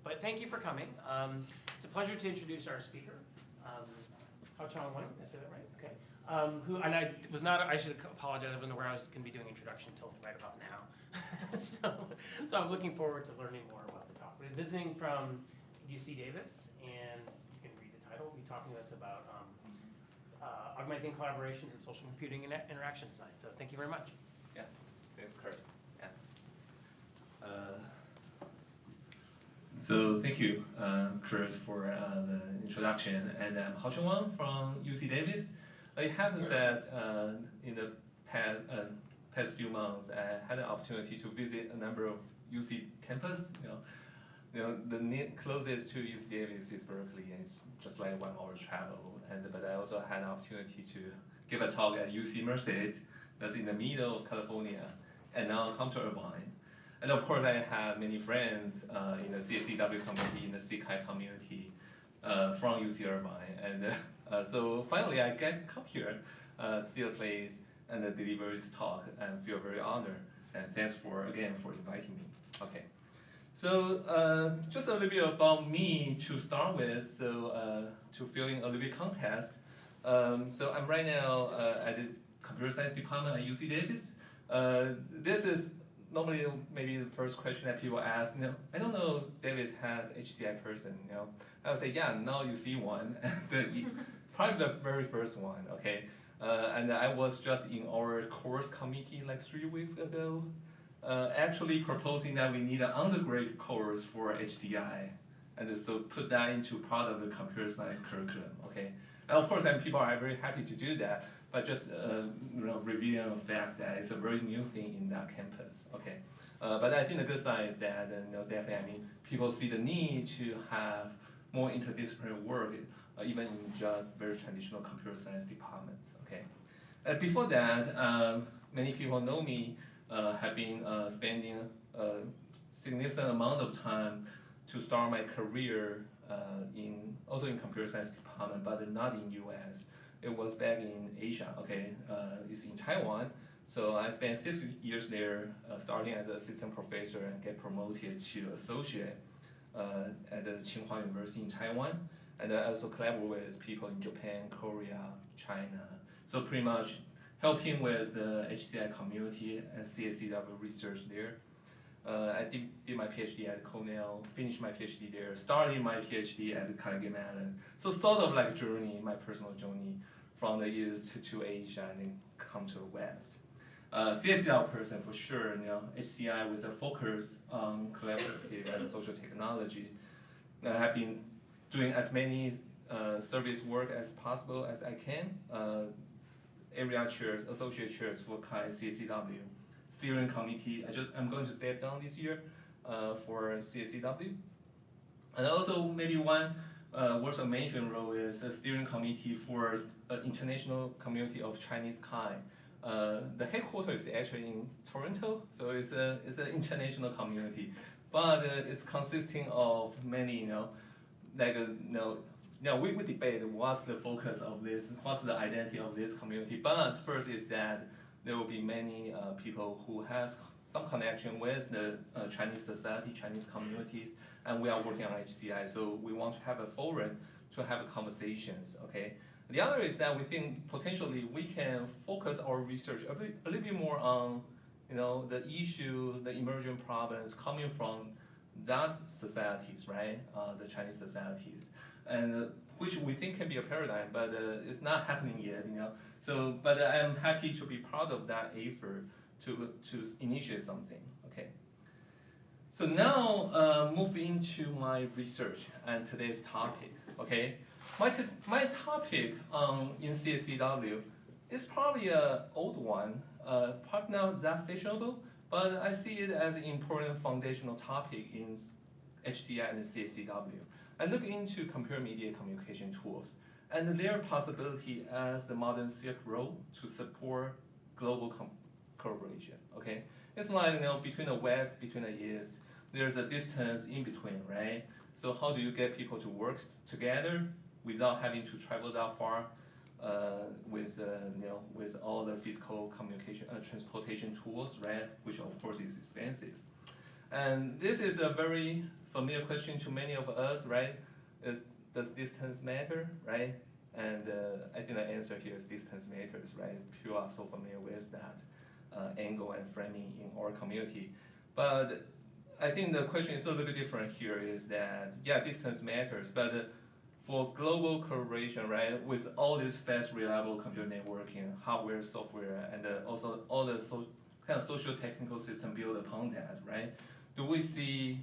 But thank you for coming. It's a pleasure to introduce our speaker, Hao-Chuan Wang. Did I say that right? Okay. I should apologize. I wasn't aware I was going to be doing introduction until right about now. so I'm looking forward to learning more about the talk. We're visiting from UC Davis, and you can read the title. We'll be talking to us about augmenting collaborations in social computing and interaction design. So thank you very much. Yeah, thanks, Kurt. Yeah. So thank you, Kurt, for the introduction. And I'm Hao-Chuan Wang from UC Davis. It happens that in the past few months, I had an opportunity to visit a number of UC campus. The closest to UC Davis is Berkeley, and it's just like 1 hour travel. But I also had an opportunity to give a talk at UC Merced, that's in the middle of California, and now come to Irvine. And of course, I have many friends in the CSCW community, in the CKI community from UC Irvine. And so finally, I come here, see a place, and deliver this talk, and feel very honored. And thanks again for inviting me. Okay. So just a little bit about me to start with, so to fill in a little bit context. So I'm right now at the computer science department at UC Davis. This is normally maybe the first question that people ask. I don't know if Davis has HCI person. I would say, yeah, now you see one. Probably the very first one. Okay, and I was just in our course committee like 3 weeks ago. Actually proposing that we need an undergrad course for HCI, and so put that into part of the computer science curriculum. Okay, and of course, people are very happy to do that, but just revealing the fact that it's a very new thing in that campus. Okay, but I think the good side is that definitely people see the need to have more interdisciplinary work, even in just very traditional computer science departments. Okay, before that, many people know me. Have been spending a significant amount of time to start my career also in computer science department, but not in US. It was back in Asia. Okay, it's in Taiwan. So I spent 6 years there, starting as an assistant professor and get promoted to associate at the Tsinghua University in Taiwan. And I also collaborate with people in Japan, Korea, China. So pretty much helping with the HCI community and CSCW research there. I did my PhD at Cornell, finished my PhD there, started my PhD at Carnegie Mellon. So sort of like my personal journey from the East to Asia and then come to the West. CSCW person for sure, HCI with a focus on collaborative and social technology. I have been doing as many service work as possible as I can. Area chairs, associate chairs for CSCW. Steering committee, I'm going to step down this year for CSCW. And also maybe one worth of mention role is a steering committee for international community of Chinese Kai. The headquarters is actually in Toronto, so it's an international community. But it's consisting of many, we debate what's the focus of this, what's the identity of this community. But first is that there will be many people who has some connection with the Chinese society, Chinese communities, and we are working on HCI. So we want to have a forum to have conversations. Okay. The other is that we think potentially we can focus our research a little bit more on, the issues, the emerging problems coming from that societies, right? The Chinese societies. And which we think can be a paradigm, but it's not happening yet, So, but I'm happy to be part of that effort to initiate something. Okay. So now move into my research and today's topic. Okay. My topic in CSCW is probably an old one, probably not that fashionable, but I see it as an important foundational topic in HCI and CSCW. I look into computer-mediated communication tools and their possibility as the modern Silk Road to support global collaboration. Okay, it's like between the West, between the East, there's a distance in between, right? So how do you get people to work together without having to travel that far with all the physical communication transportation tools, right? Which of course is expensive. And this is a very familiar question to many of us, right? Does distance matter, right? And I think the answer here is distance matters, right? People are so familiar with that angle and framing in our community. But I think the question is a little bit different here is that, yeah, distance matters, but for global collaboration, right, with all this fast, reliable computer networking, hardware, software, and also all the kind of social technical system built upon that, right? Do we see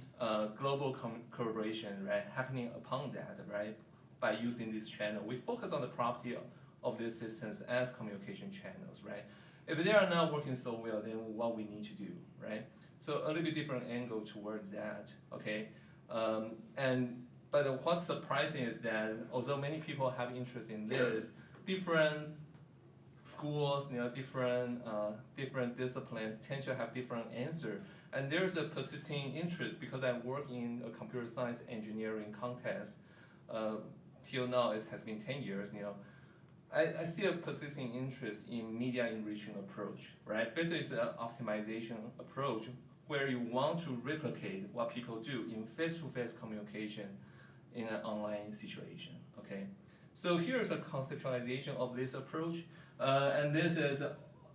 global collaboration, right, happening upon that, right, by using this channel? We focus on the property of these systems as communication channels, right? If they are not working so well, then what we need to do, right? So a little bit different angle toward that, okay? But what's surprising is that although many people have interest in this, different schools, different disciplines tend to have different answers. And there's a persisting interest because I work in a computer science engineering context. Till now, it has been 10 years. I see a persisting interest in media enriching approach, right? Basically, it's an optimization approach where you want to replicate what people do in face-to-face communication in an online situation, okay? So here's a conceptualization of this approach, and this is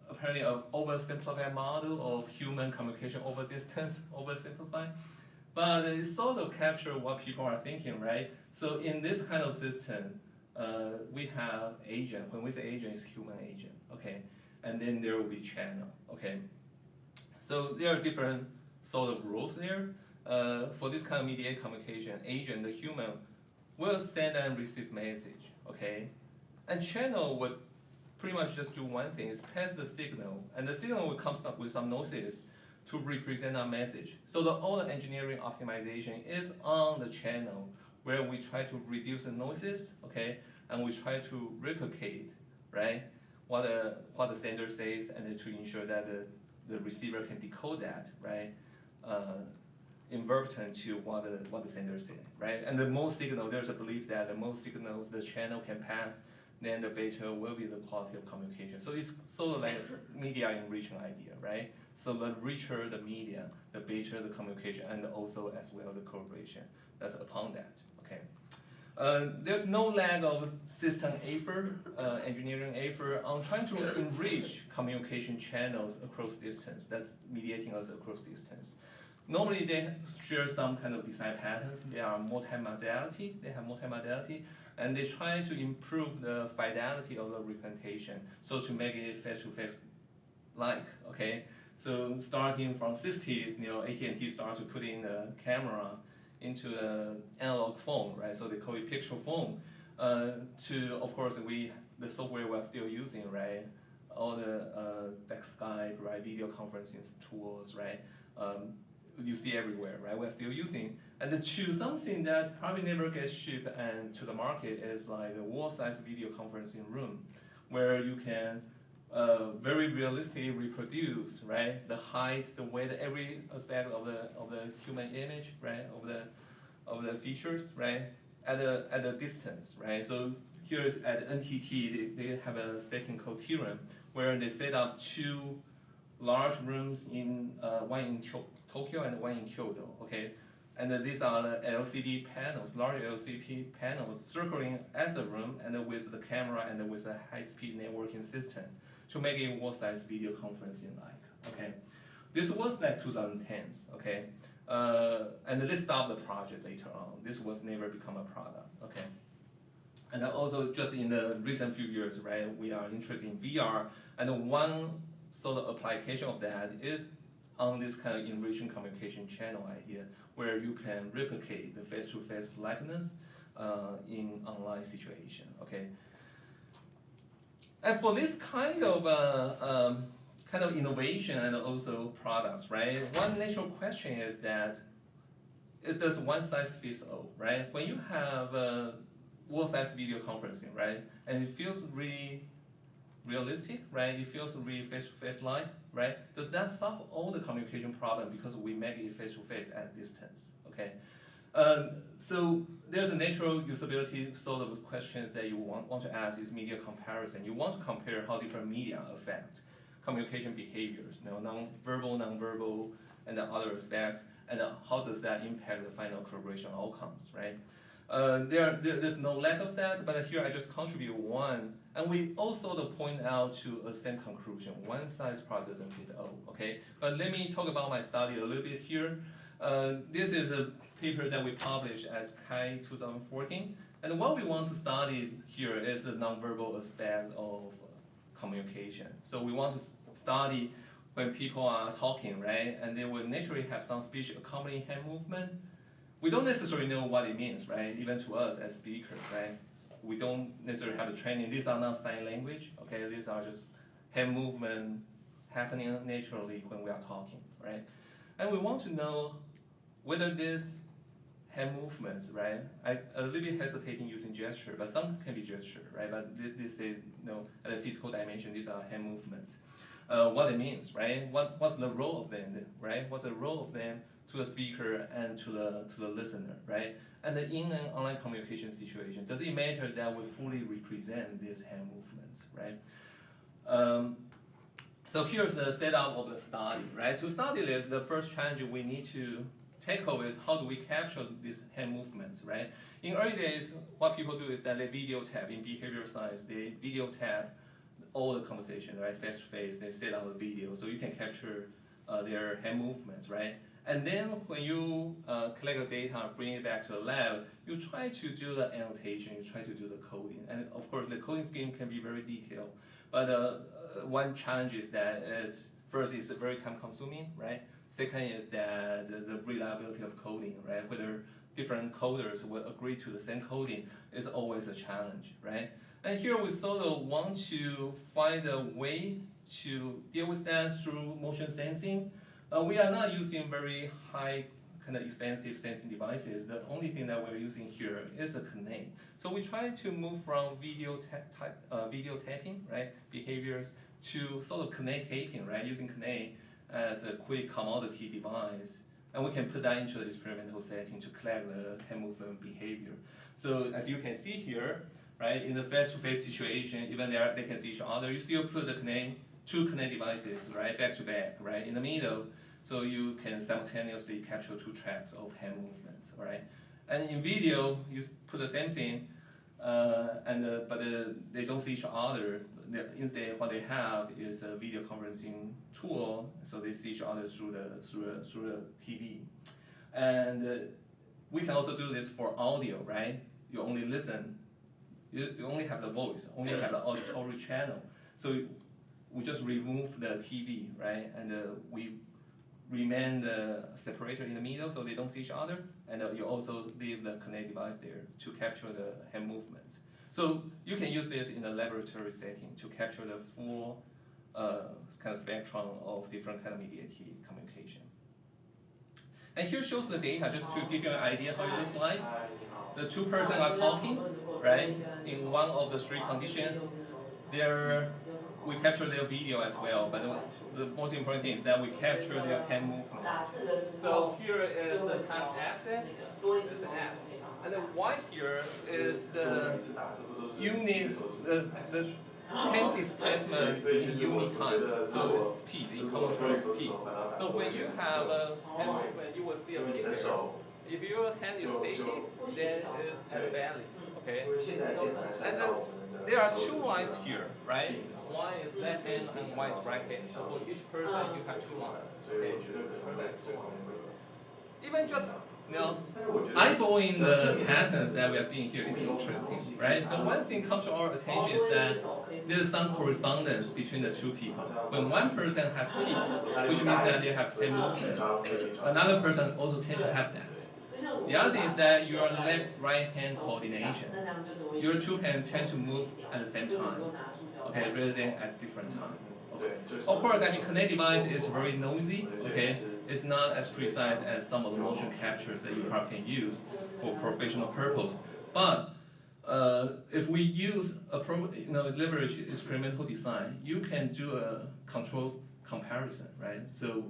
apparently an oversimplified model of human communication over distance, oversimplified, but it sort of captures what people are thinking, right? So in this kind of system, we have agent. When we say agent, it's human agent, okay? And then there will be channel, okay? So there are different sort of rules there. For this kind of mediated communication, agent, the human, will send and receive message, okay? And channel would pretty much just do one thing, is pass the signal, and the signal will come up with some noises to represent our message. So all the engineering optimization is on the channel where we try to reduce the noises, okay? And we try to replicate, right, what the sender says, and to ensure that the receiver can decode that, right? In verbatim to what the sender said, right? And the most signal, there's a belief that the most signals the channel can pass, then the better will be the quality of communication. So it's sort of like media enriching idea, right? So the richer the media, the better the communication, and also as well the collaboration that's upon that, okay? There's no lack of system effort, engineering effort on trying to enrich communication channels across distance, that's mediating us across distance. Normally they share some kind of design patterns, they are multimodality, and they try to improve the fidelity of the representation, so to make it face-to-face like, okay? So starting from 60s, AT&T started to put in the camera into the analog phone, right? So they call it picture phone. To, of course, the software we're still using, right? All the like Skype, right? Video conferencing tools, right? You see everywhere, right? We're still using. And to something that probably never gets shipped and to the market is like the wall-size video conferencing room, where you can very realistically reproduce, right? The height, the weight, every aspect of the human image, right? Of the features, right? At a distance, right? So here is at NTT, they have a setting called T-room, where they set up two large rooms in one in Tokyo and one in Kyoto, okay? And these are the LCD panels, large LCD panels circling as a room and with the camera and with a high-speed networking system to make it wall-size video conferencing like, okay? This was like 2010s, okay? And they stopped the project later on. This was never become a product, okay? And also just in the recent few years, right, we are interested in VR, and one sort of application of that is on this kind of enriching communication channel idea, where you can replicate the face-to-face likeness in online situation, okay? And for this kind of innovation and also products, right? One natural question is that, does one size fits all, right? When you have wall-size video conferencing, right? And it feels really realistic, right? It feels really face-to-face like, right? Does that solve all the communication problem because we make it face-to-face at distance, okay? So there's a natural usability sort of questions that you want to ask is media comparison. You want to compare how different media affect communication behaviors, non-verbal, and the other aspects, and how does that impact the final collaboration outcomes, right? There's no lack of that, but here I just contribute one, and we also point out to a same conclusion. One size probably doesn't fit all, okay? But let me talk about my study a little bit here. This is a paper that we published as CAI 2014, and what we want to study here is the nonverbal aspect of communication. So we want to study when people are talking, right? And they will naturally have some speech accompanying hand movement. We don't necessarily know what it means, right? Even to us as speakers, right? We don't necessarily have the training. These are not sign language, okay? These are just hand movement happening naturally when we are talking, right? And we want to know whether this hand movements, right? I a little bit hesitating using gesture, but some can be gesture, right? But this is, at a physical dimension, these are hand movements. What it means, right? What's the role of them, right? What's the role of them to the speaker and to the listener, right? And in an online communication situation, does it matter that we fully represent these hand movements, right? So here's the setup of the study, right? To study this, the first challenge we need to tackle is how do we capture these hand movements, right? In early days, what people do is that they video tab in behavior science. They video tab all the conversation, right? Face to face, they set up a video so you can capture their hand movements, right? And then when you collect the data, bring it back to the lab, you try to do the annotation, you try to do the coding. And of course, the coding scheme can be very detailed. But one challenge is that first, it's very time consuming, right? Second is that the reliability of coding, right? Whether different coders will agree to the same coding is always a challenge, right? And here we sort of want to find a way to deal with that through motion sensing. We are not using very high, kind of expensive sensing devices. The only thing that we're using here is a Kinect. So we try to move from video tapping, right, behaviors, to sort of Kinect taping, right, using Kinect as a quick commodity device. And we can put that into the experimental setting to collect the hand movement behavior. So as you can see here, right, in the face-to-face situation, even they can see each other, you still put the two Kinect devices, right, back to back, right, in the middle, so you can simultaneously capture two tracks of hand movements, right? And in video, you put the same thing, but they don't see each other. Instead, what they have is a video conferencing tool, so they see each other through the TV. And we can also do this for audio, right? You only listen. You only have the voice, only have the auditory channel. So we just remove the TV, right? And we remain the separator in the middle so they don't see each other. And you also leave the Kinect device there to capture the hand movements. So you can use this in a laboratory setting to capture the full kind of spectrum of different kind of mediated communication. And here shows the data just to give you an idea how it looks like. The two persons are talking, right? In one of the three conditions, we capture their video as well, but the most important thing is that we capture their hand movement. So here is the time axis, this is X. And the Y here is the unit, the hand displacement in unit time. So it's speed, in common terms, speed. So when you have a hand movement, you will see a peak there. If your hand is static, then it's at a valley, okay? And there are two lines here, right? One is left hand and one is right hand. So for each person, you have two lines, okay? Even just, eyeballing the patterns that we are seeing here is interesting, right? So one thing comes to our attention is that there's some correspondence between the two people. When one person has peaks, which means that they have hand movement, another person also tends to have that. The other thing is that your left-right hand coordination, your two hands tend to move at the same time, okay, rather than at different times. Okay. Of course, Kinect device is very noisy, okay? It's not as precise as some of the motion captures that you probably can use for professional purpose. But if we use leverage experimental design, you can do a control comparison, right? So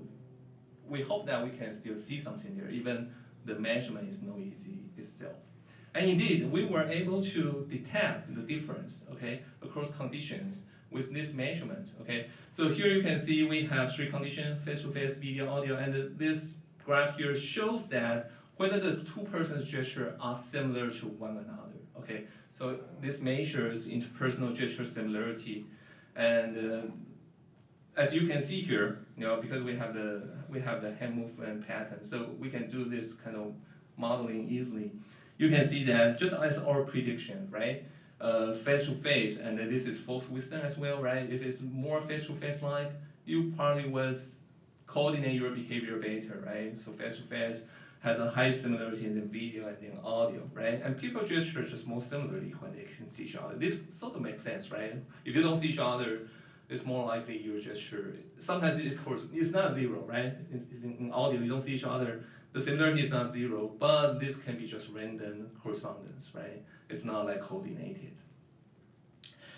we hope that we can still see something there, even the measurement is noisy itself. And indeed, we were able to detect the difference, okay, across conditions with this measurement. Okay, so here you can see we have 3 conditions: face-to-face, video, audio, and this graph here shows that whether the 2 persons' gesture are similar to one another. Okay, so this measures interpersonal gesture similarity, and as you can see here, because we have the hand movement pattern, so we can do this kind of modeling easily. You can see that just as our prediction, right? Face-to-face, and this is false wisdom as well, right? If it's more face-to-face like, you probably will coordinate your behavior better, right? So face-to-face has a high similarity in the video and in audio, right? And people gesture just more similarly when they can see each other. This sort of makes sense, right? If you don't see each other, it's more likely your gesture. Sometimes, of course, it's not 0, right? In audio, you don't see each other. The similarity is not 0, but this can be just random correspondence, right? It's not like coordinated.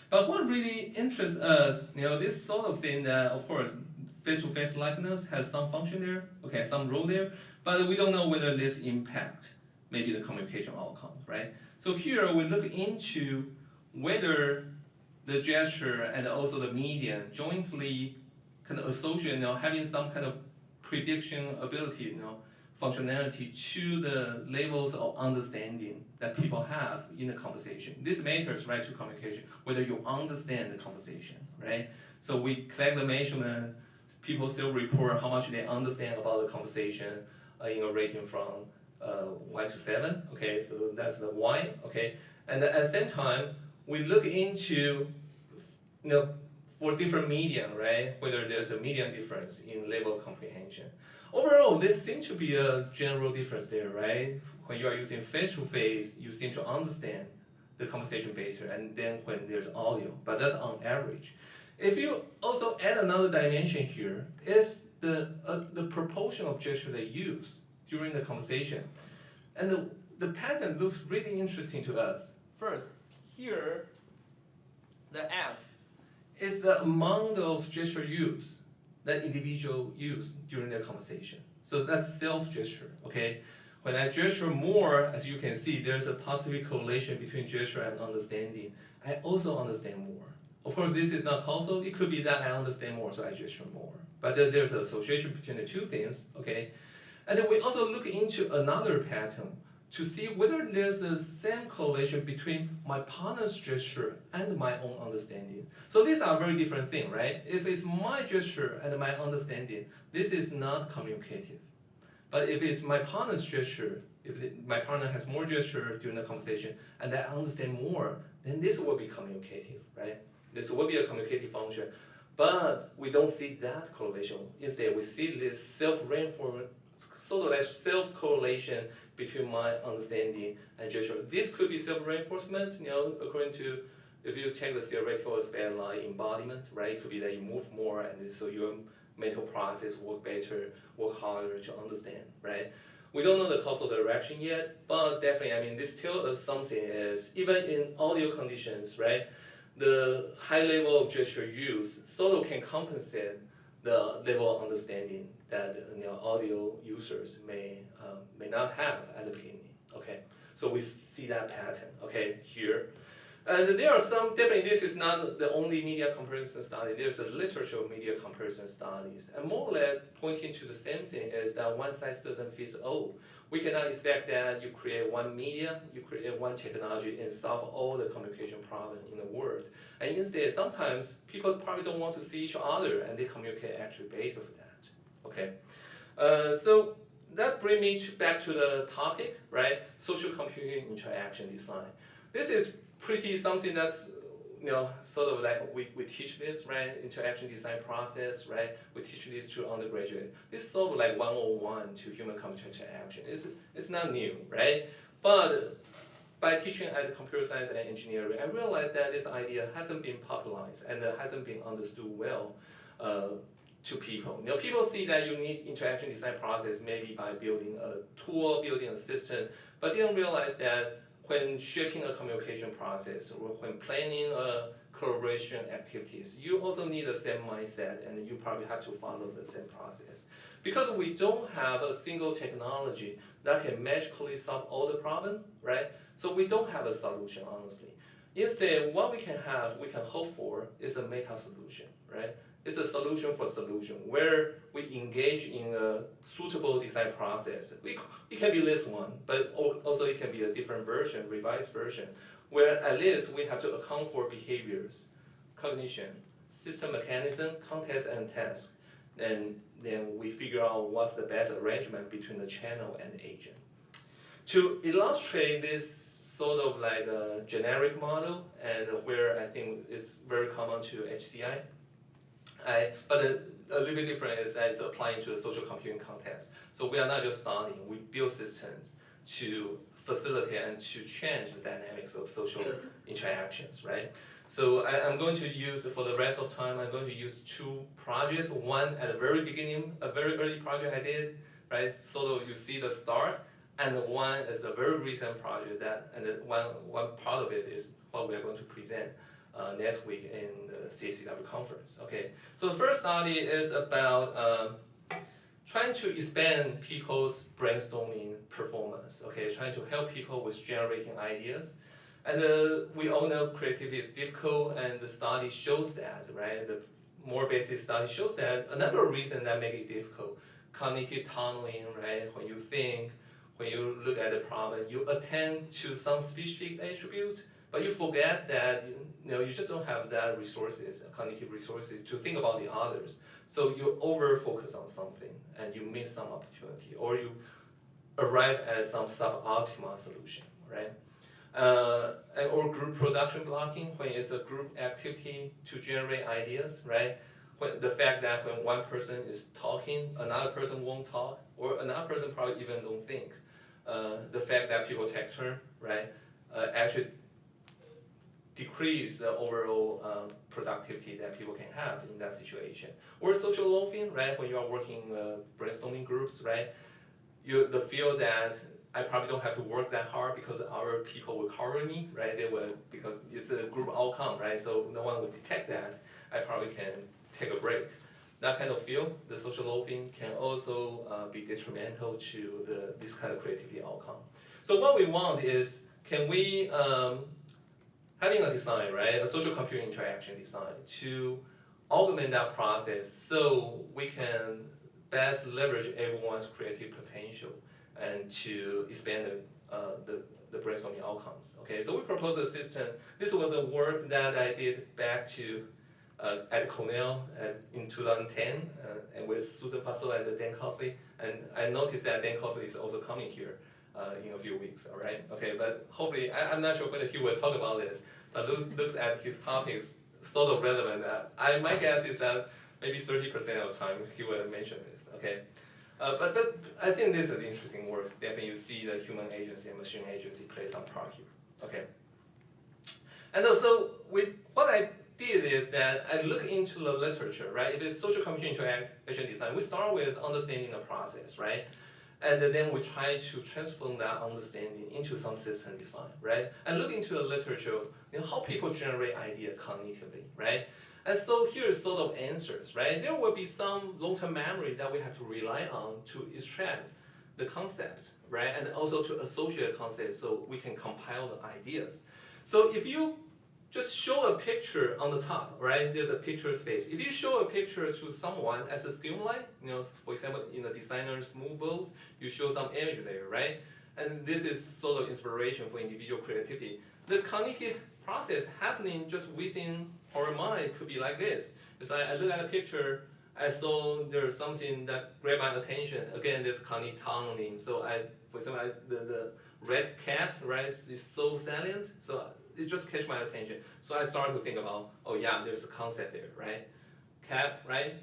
But what really interests us, this sort of thing that, of course, face-to-face likeness has some function there, okay, some role there, but we don't know whether this impact maybe the communication outcome, right? So here we look into whether the gesture and also the medium jointly kind of associate, having some kind of prediction ability, functionality to the levels of understanding that people have in the conversation. This matters, right, to communication, whether you understand the conversation, right? So we collect the measurement, people still report how much they understand about the conversation in a rating from 1 to 7, okay, so that's the Y, okay? And at the same time, we look into, for different medium, right, whether there's a medium difference in level of comprehension. Overall, there seems to be a general difference there, right? When you are using face-to-face, you seem to understand the conversation better, and then when there's audio, but that's on average. If you also add another dimension here, is the proportion of gesture they use during the conversation. And the pattern looks really interesting to us. First, here, the X is the amount of gesture use that individual use during their conversation. So that's self-gesture, okay? When I gesture more, as you can see, there's a positive correlation between gesture and understanding. I also understand more. Of course, this is not causal. It could be that I understand more, so I gesture more. But there's an association between the 2 things, okay? And then we also look into another pattern to see whether there's a same correlation between my partner's gesture and my own understanding. So these are very different things, right? If it's my gesture and my understanding, this is not communicative. But if it's my partner's gesture, if my partner has more gesture during the conversation and I understand more, then this will be communicative, right? This will be a communicative function. But we don't see that correlation. Instead, we see this self-reinforcement, sort of like self-correlation between my understanding and gesture. This could be self-reinforcement, according to, if you take the theoretical aspect like embodiment, right? It could be that you move more, and so your mental process work better, work harder to understand, right? We don't know the causal direction yet, but definitely, this tells us something is, even in audio conditions, right? The high level of gesture use sort of can compensate the level of understanding that audio users may not have at the beginning. Okay, so we see that pattern. Okay, here, and there are some. Definitely, this is not the only media comparison study. There's a literature of media comparison studies, and more or less pointing to the same thing is that one size doesn't fit all. We cannot expect that you create one media, you create one technology, and solve all the communication problems in the world. And instead, sometimes people probably don't want to see each other, and they communicate actually better for that. Okay, so that brings me back to the topic, right? Social computing interaction design. This is pretty something that's sort of like we teach this, right? Interaction design process, right? We teach this to undergraduate. This is sort of like 101 to human-computer interaction. It's not new, right? But by teaching at computer science and engineering, I realized that this idea hasn't been popularized and hasn't been understood well to people. People see that you need interaction design process maybe by building a tool, building a system, but they don't realize that when shaping a communication process or when planning a collaboration activities, you also need the same mindset, and you probably have to follow the same process. Because we don't have a single technology that can magically solve all the problems, right? So we don't have a solution, honestly. Instead, what we can hope for is a meta solution, right? It's a solution for solution where we engage in a suitable design process. It can be this one, but also it can be a different version, revised version, where at least we have to account for behaviors, cognition, system mechanism, context, and task. And then we figure out what's the best arrangement between the channel and the agent. To illustrate this sort of like a generic model, and where I think it's very common to HCI, but a little bit different is that it's applying to the social computing context. So we are not just studying, we build systems to facilitate and to change the dynamics of social interactions, right? So I'm going to use, for the rest of time, I'm going to use two projects. One at the very beginning, a very early project I did, right? Sort of you see the start, and one is the very recent project and one part of it is what we are going to present next week in the CACW conference, okay? So the first study is about trying to expand people's brainstorming performance, okay? Trying to help people with generating ideas. And we all know creativity is difficult, and the study shows that, right? The more basic study shows that a number of reasons that make it difficult. Cognitive tunneling, right? When you think, when you look at the problem, you attend to some specific attributes, but you forget that you just don't have that resources, cognitive resources, to think about the others. So you over-focus on something, and you miss some opportunity, or you arrive at some suboptimal solution, right? Or group production blocking, when it's a group activity to generate ideas, right? When the fact that when one person is talking, another person won't talk, or another person probably even don't think. The fact that people take turn, right, actually decrease the overall productivity that people can have in that situation. Or social loafing, right? When you are working brainstorming groups, right? The feel that I probably don't have to work that hard because our people will cover me, right? They will, because it's a group outcome, right? So no one will detect that. I probably can take a break. That kind of feel, the social loafing, can also be detrimental to this kind of creativity outcome. So what we want is, can we, having a design, right, a social computing interaction design, to augment that process so we can best leverage everyone's creative potential and to expand the brainstorming outcomes. Okay, so we proposed a system. This was a work that I did back to at Cornell in 2010, and with Susan Faso and Dan Cosley. And I noticed that Dan Cosley is also coming here in a few weeks. All right, okay, but hopefully I'm not sure whether he will talk about this, but looks at his topics sort of relevant. My guess is that maybe 30% of the time he will mention this. Okay. But I think this is interesting work. Definitely you see the human agency and machine agency play some part here. Okay. And also, what I did is that I look into the literature, right? If it's social computing interaction design, we start with understanding the process, right? And then we try to transform that understanding into some system design, right? And look into the literature, how people generate idea cognitively, right? And so here is sort of answers, right? There will be some long-term memory that we have to rely on to extract the concepts, right? And also to associate concepts so we can compile the ideas. So if you just show a picture on the top, right? There's a picture space. If you show a picture to someone as a stimuli, for example, in a designer's mood board, you show some image there, right? And this is sort of inspiration for individual creativity. The cognitive process happening just within our mind could be like this. It's like I look at a picture, I saw there's something that grabbed my attention. Again, this cognitive tunneling. So for example, the red cap, right, is so salient. So it just catch my attention. So I started to think about, oh yeah, there's a concept there, right? Cap, right?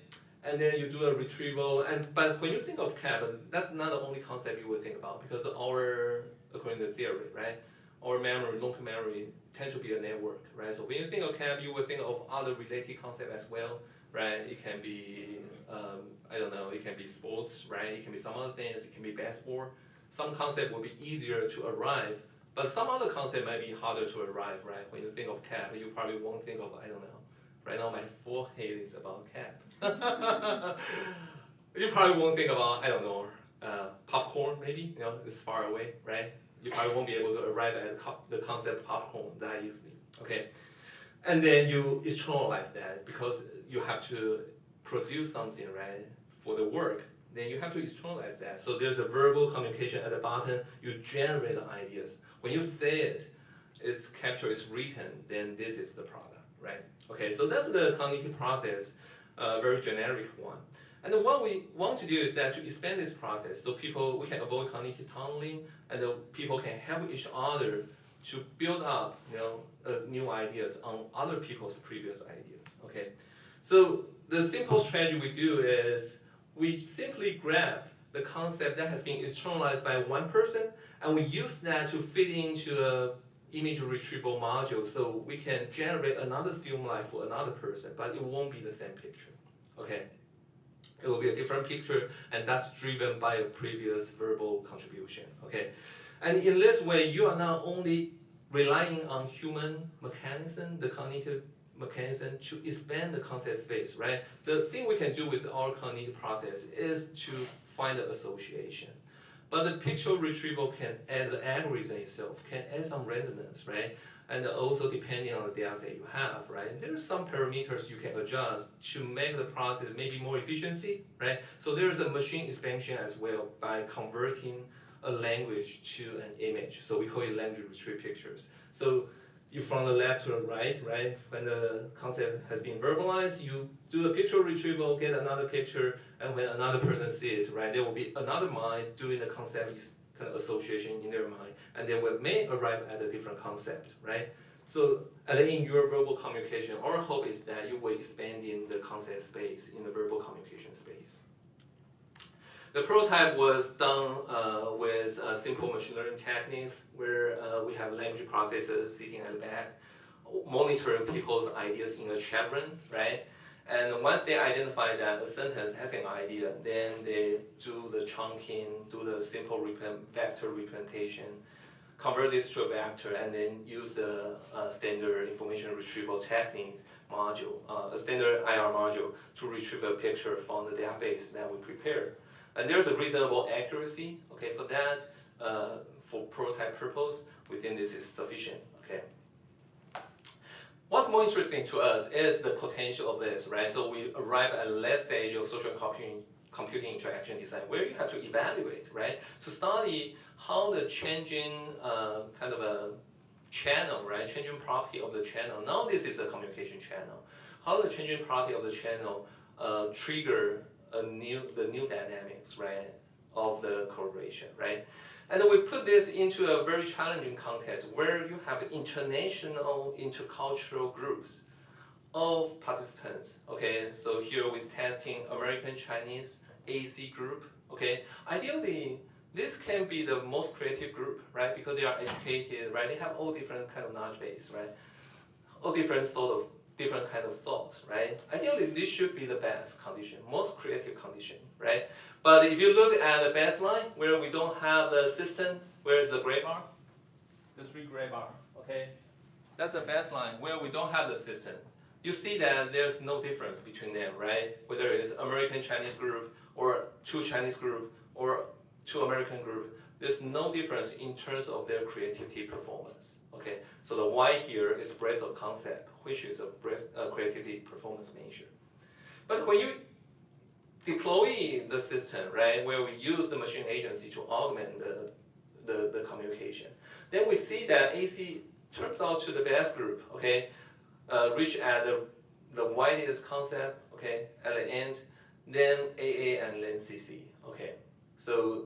And then you do a retrieval. But when you think of cap, that's not the only concept you would think about, because according to the theory, right, our memory, long-term memory, tend to be a network, right? So when you think of CAP, you will think of other related concepts as well, right? It can be, I don't know, it can be sports, right? It can be some other things, it can be basketball. Some concept will be easier to arrive, but some other concept might be harder to arrive, right? When you think of CAP, you probably won't think of, I don't know. Right now my forehead is about CAP. You probably won't think about, I don't know, popcorn maybe, it's far away, right? You probably won't be able to arrive at the concept popcorn that easily, okay? And then you externalize that because you have to produce something, right, for the work. Then you have to externalize that. So there's a verbal communication at the bottom. You generate the ideas. When you say it, it's captured, it's written, then this is the product, right? Okay, so that's the cognitive process, very generic one. And then what we want to do is that to expand this process so we can avoid cognitive tunneling, and people can help each other to build up, new ideas on other people's previous ideas, okay? So the simple strategy we do is we simply grab the concept that has been externalized by one person, and we use that to fit into a image retrieval module, so we can generate another stimuli for another person, but it won't be the same picture, okay? It will be a different picture, and that's driven by a previous verbal contribution, okay? And in this way, you are not only relying on human mechanism, the cognitive mechanism, to expand the concept space, right? The thing we can do with our cognitive process is to find the association. But the picture retrieval can add the algorithm itself, can add some randomness, right? And also depending on the data set you have, right? There's some parameters you can adjust to make the process maybe more efficiency, right? So there's a machine expansion as well by converting a language to an image. So we call it language retrieve pictures. So you from the left to the right, when the concept has been verbalized, you do a picture retrieval, get another picture, and when another person sees it, right, there will be another mind doing the concept kind of association in their mind, and they may arrive at a different concept, right? So, and then in your verbal communication, our hope is that you will expand in the concept space, in the verbal communication space. The prototype was done with simple machine learning techniques, where we have language processors sitting at the back, monitoring people's ideas in a chat room, right? And once they identify that a sentence has an idea, then they do the chunking, do the simple vector representation, convert this to a vector, and then use a standard information retrieval technique module, a standard IR module, to retrieve a picture from the database that we prepared. And there's a reasonable accuracy, okay, for that. For prototype purpose, we think this is sufficient, okay. What's more interesting to us is the potential of this, right? So we arrive at the last stage of social computing interaction design, where you have to evaluate, right? To study how the changing kind of a channel, right? Changing property of the channel. Now this is a communication channel. How the changing property of the channel trigger the new dynamics, right, of the collaboration, right? And we put this into a very challenging context where you have international, intercultural groups of participants, okay? So here we're testing American Chinese AC group, okay? Ideally, this can be the most creative group, right? Because they are educated, right? They have all different kind of knowledge base, right? All different kind of thoughts, right? Ideally, this should be the best condition, most creative condition, right? But if you look at the baseline, where we don't have the system, where is the gray bar? The 3 gray bar, okay? That's a baseline where we don't have the system. You see that there's no difference between them, right? Whether it's American Chinese group, or 2 Chinese group, or 2 American group, there's no difference in terms of their creativity performance, okay? So the Y here is breadth of concept, which is a creativity performance measure. But when you deploy the system, right, where we use the machine agency to augment the communication, then we see that AC turns out to the best group, okay, reach at the widest concept, okay, at the end, then AA and then CC, okay. So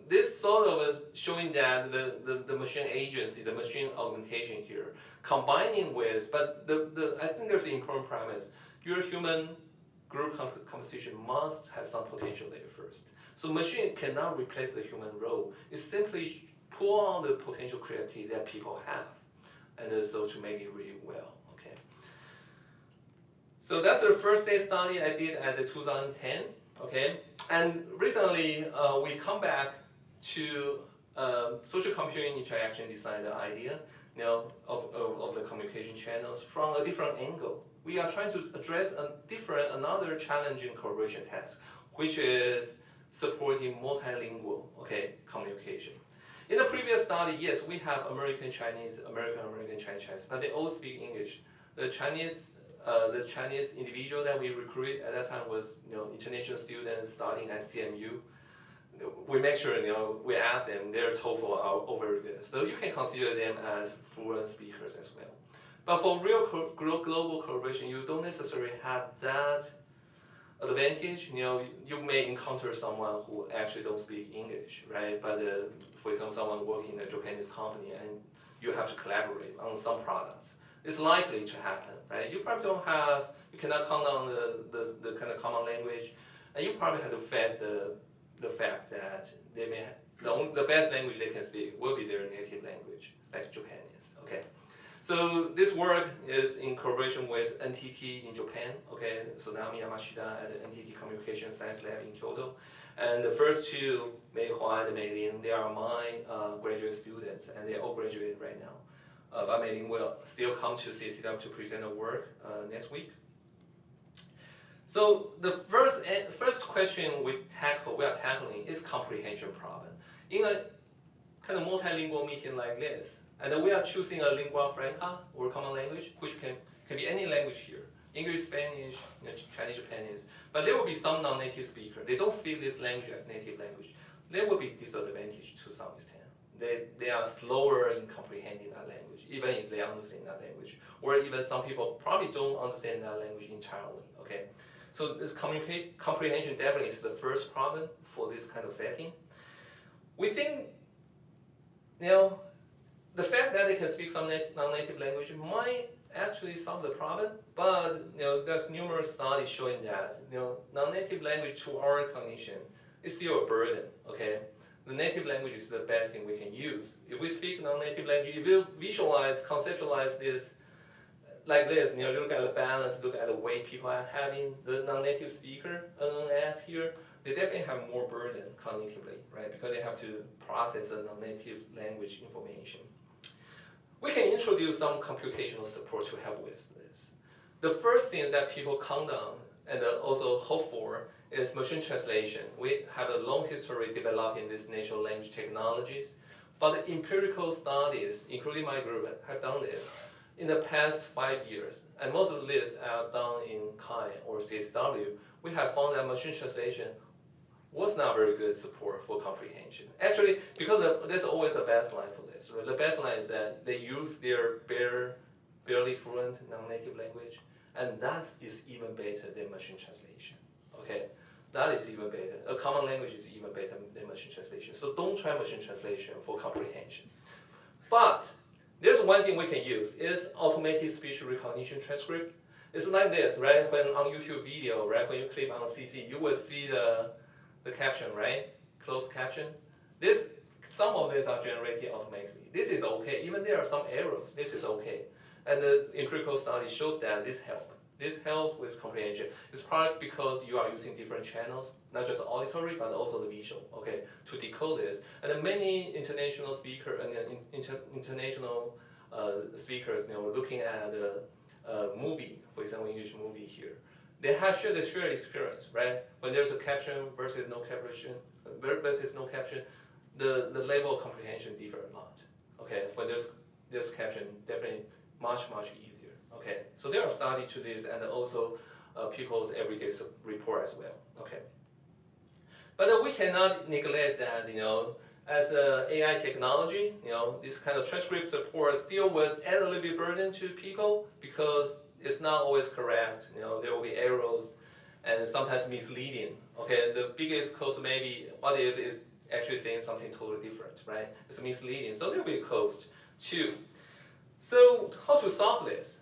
this sort of is showing that the machine agency, the machine augmentation here, combining with, but I think there's an important premise. Your human group composition must have some potential there first. So machine cannot replace the human role. It simply pull on the potential creativity that people have, and so to make it really well, okay. So that's the first day study I did at the 2010. Okay, and recently we come back to social computing interaction design, the idea, of the communication channels from a different angle. We are trying to address another challenging collaboration task, which is supporting multilingual, okay, communication. In the previous study, yes, we have American Chinese, American Chinese, but they all speak English. The Chinese individual that we recruited at that time was, international students starting at CMU. We make sure, we ask them, their TOEFL are all very good. So you can consider them as fluent speakers as well. But for real global collaboration, you don't necessarily have that advantage. You may encounter someone who actually don't speak English, right? But for example, someone working in a Japanese company and you have to collaborate on some products. It's likely to happen, right? You probably you cannot count on the kind of common language, and you probably have to face the fact that they may the best language they can speak will be their native language, like Japanese, okay? So this work is in collaboration with NTT in Japan, okay? Tsunami Yamashita at the NTT Communication Science Lab in Kyoto. And the first two, Mei Hua and Mei Lin, they are my graduate students, and they all graduated right now. But Mei Lin will still come to CCW to present the work next week. So the first question we are tackling is comprehension problem. In a kind of multilingual meeting like this, and we are choosing a lingua franca or common language, which can be any language here. English, Spanish, Chinese, Japanese. But there will be some non-native speakers. They don't speak this language as native language. They will be disadvantaged to some extent. They are slower in comprehending that language, even if they understand that language. Or even some people probably don't understand that language entirely, okay? So this comprehension definitely is the first problem for this kind of setting. We think, the fact that they can speak some non-native language might actually solve the problem, but there's numerous studies showing that non-native language to our cognition is still a burden. Okay, the native language is the best thing we can use. If we speak non-native language, if you conceptualize this like this, look at the balance, look at the way people are having the non-native speaker, NNS here, they definitely have more burden cognitively, right? Because they have to process a non-native language information. We can introduce some computational support to help with this. The first thing that people count on and also hope for is machine translation. We have a long history developing these natural language technologies, but the empirical studies, including my group, have done this in the past 5 years. And most of this are done in CAI or CSW. We have found that machine translation was not very good support for comprehension. Actually, because there's always a baseline for this. Right? The baseline is that they use their barely fluent non-native language, and that is even better than machine translation. Okay, that is even better. A common language is even better than machine translation. So don't try machine translation for comprehension. But there's one thing we can use is automated speech recognition transcript. It's like this, right? When on YouTube video, right? When you click on CC, you will see the caption, right? Closed caption. Some of these are generated automatically. This is okay. Even there are some errors, this is okay. And the empirical study shows that this helps. This helps with comprehension. It's probably because you are using different channels, not just auditory, but also the visual, okay, to decode this. And then many international speakers and international speakers, looking at a movie, for example, English movie here. They have shared the shared experience, right? When there's a caption versus no caption, the level of comprehension differ a lot. Okay, when there's caption, definitely much easier. Okay, so there are studies to this, and also people's everyday report as well. Okay, but we cannot neglect that. As AI technology, this kind of transcript support still would add a little bit burden to people because it's not always correct. There will be errors and sometimes misleading. Okay, the biggest cost maybe what if it's actually saying something totally different, right? It's misleading, so there will be a cost too. So how to solve this?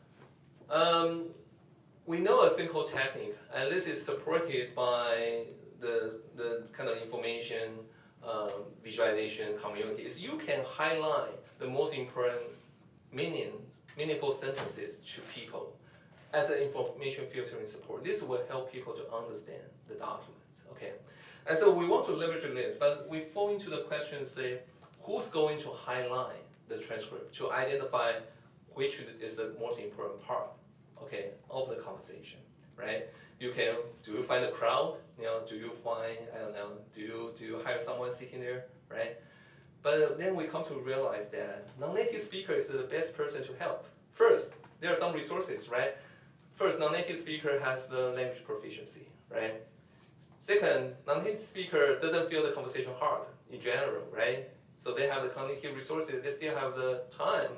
We know a simple technique, and this is supported by the kind of information visualization community, is you can highlight the most important meaningful sentences to people as an information filtering support. This will help people to understand the documents, okay? And so we want to leverage this, but we fall into the question, say, who's going to highlight the transcript to identify which is the most important part, okay, of the conversation, right? Do you find a crowd? Do you find, I don't know, do you hire someone sitting there, right? But then we come to realize that non-native speaker is the best person to help. First, there are some resources, right? First, non-native speaker has the language proficiency, right? Second, non-native speaker doesn't feel the conversation hard in general, right? So they have the cognitive resources, they still have the time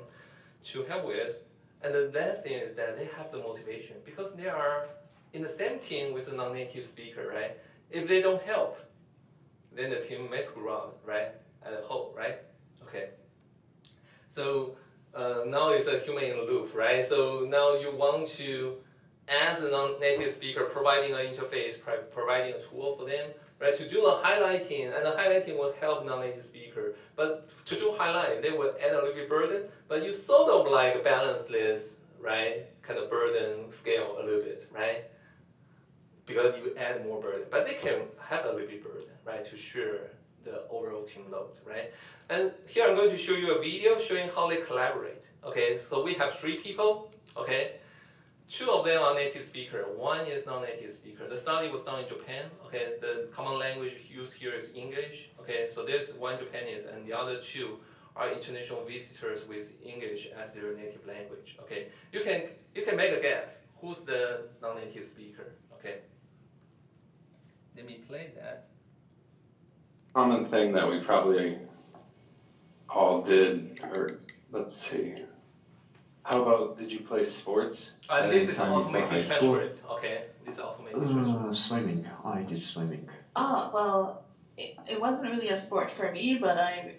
to help with. And the last thing is that they have the motivation because they are in the same team with a non-native speaker, right? If they don't help, then the team may screw up, right? As a whole, right? Okay. So now it's a human in the loop, right? So now you want to, as a non-native speaker, providing an interface, providing a tool for them, right? To do the highlighting, and the highlighting will help non-native speaker. But to do highlight, they will add a little bit burden, but you sort of like balance this, right? Kind of burden scale a little bit, right? Because you add more burden, but they can have a little bit burden, right? To share the overall team load, right? And here I'm going to show you a video showing how they collaborate. Okay, so we have 3 people, okay? 2 of them are native speaker, 1 is non-native speaker. The study was done in Japan, okay? The common language used here is English, okay? So there's 1 Japanese and the other 2 are international visitors with English as their native language, okay? You can make a guess who's the non-native speaker, okay? Let me play that. Common thing that we probably all did, or let's see. How about, did you play sports? This is Anytime you automated play high school? transcript, okay? This is automated transcript. Swimming. I did swimming. Oh, well, it wasn't really a sport for me, but I'm